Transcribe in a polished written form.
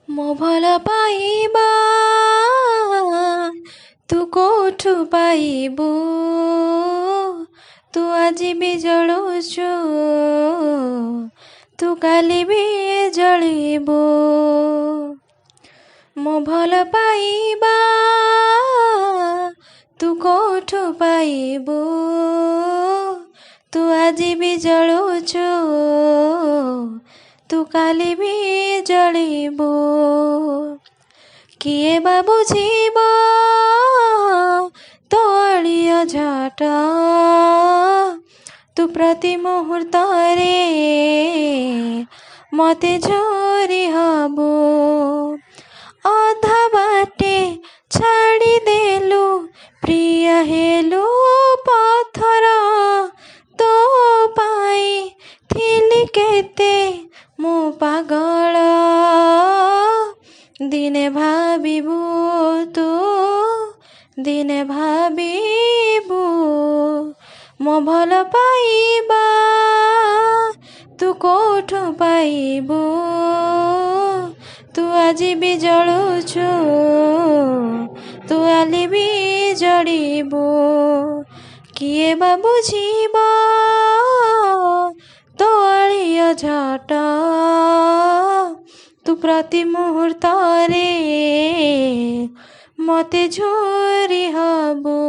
ମୋ ଭଲ ପାଇବା ତୁ କୋଉଠୁ ପାଇବୁ? ତୁ ଆଜି ବି ଜଳୁଛୁ, ତୁ କାଲି ବି ଜଳିବୁ। ମୋ ଭଲ ପାଇବା ତୁ କୋଉଠୁ ପାଇବୁ? ତୁ ଆଜି ବି ଜଳୁଛୁ, ତୁ କାଲି ବି ଜଳିବୁ। କିଏ ବା ବୁଝିବ ତୋ ଅଳିଅ ଝାଟ? ତୁ ପ୍ରତି ମୁହୂର୍ତ୍ତରେ ମତେ ଝରି ହବୁ। ଅଧା ବାଟେ ଛାଡ଼ିଦେଲୁ, ପ୍ରିୟ ହେଲୁ ପଥର। ତୋ ପାଇଁ ଥିଲି କେତେ ମୁଁ ପାଗଳ। ଦିନେ ଭାବିବୁ ତୁ, ଦିନେ ଭାବିବୁ ମୋ ଭଲ ପାଇବା ତୁ କୋଉଠୁ ପାଇବୁ? ତୁ ଆଜି ବି ଜଳୁଛୁ, ତୁ କାଲି ବି ଜଳିବୁ। କିଏ ବା ବୁଝିବ ତୋ ଅଳିଅ ଝାଟ? ତୁ ପ୍ରତି ମୁହୂର୍ତ୍ତରେ ମତେ ଝରି ହବୁ।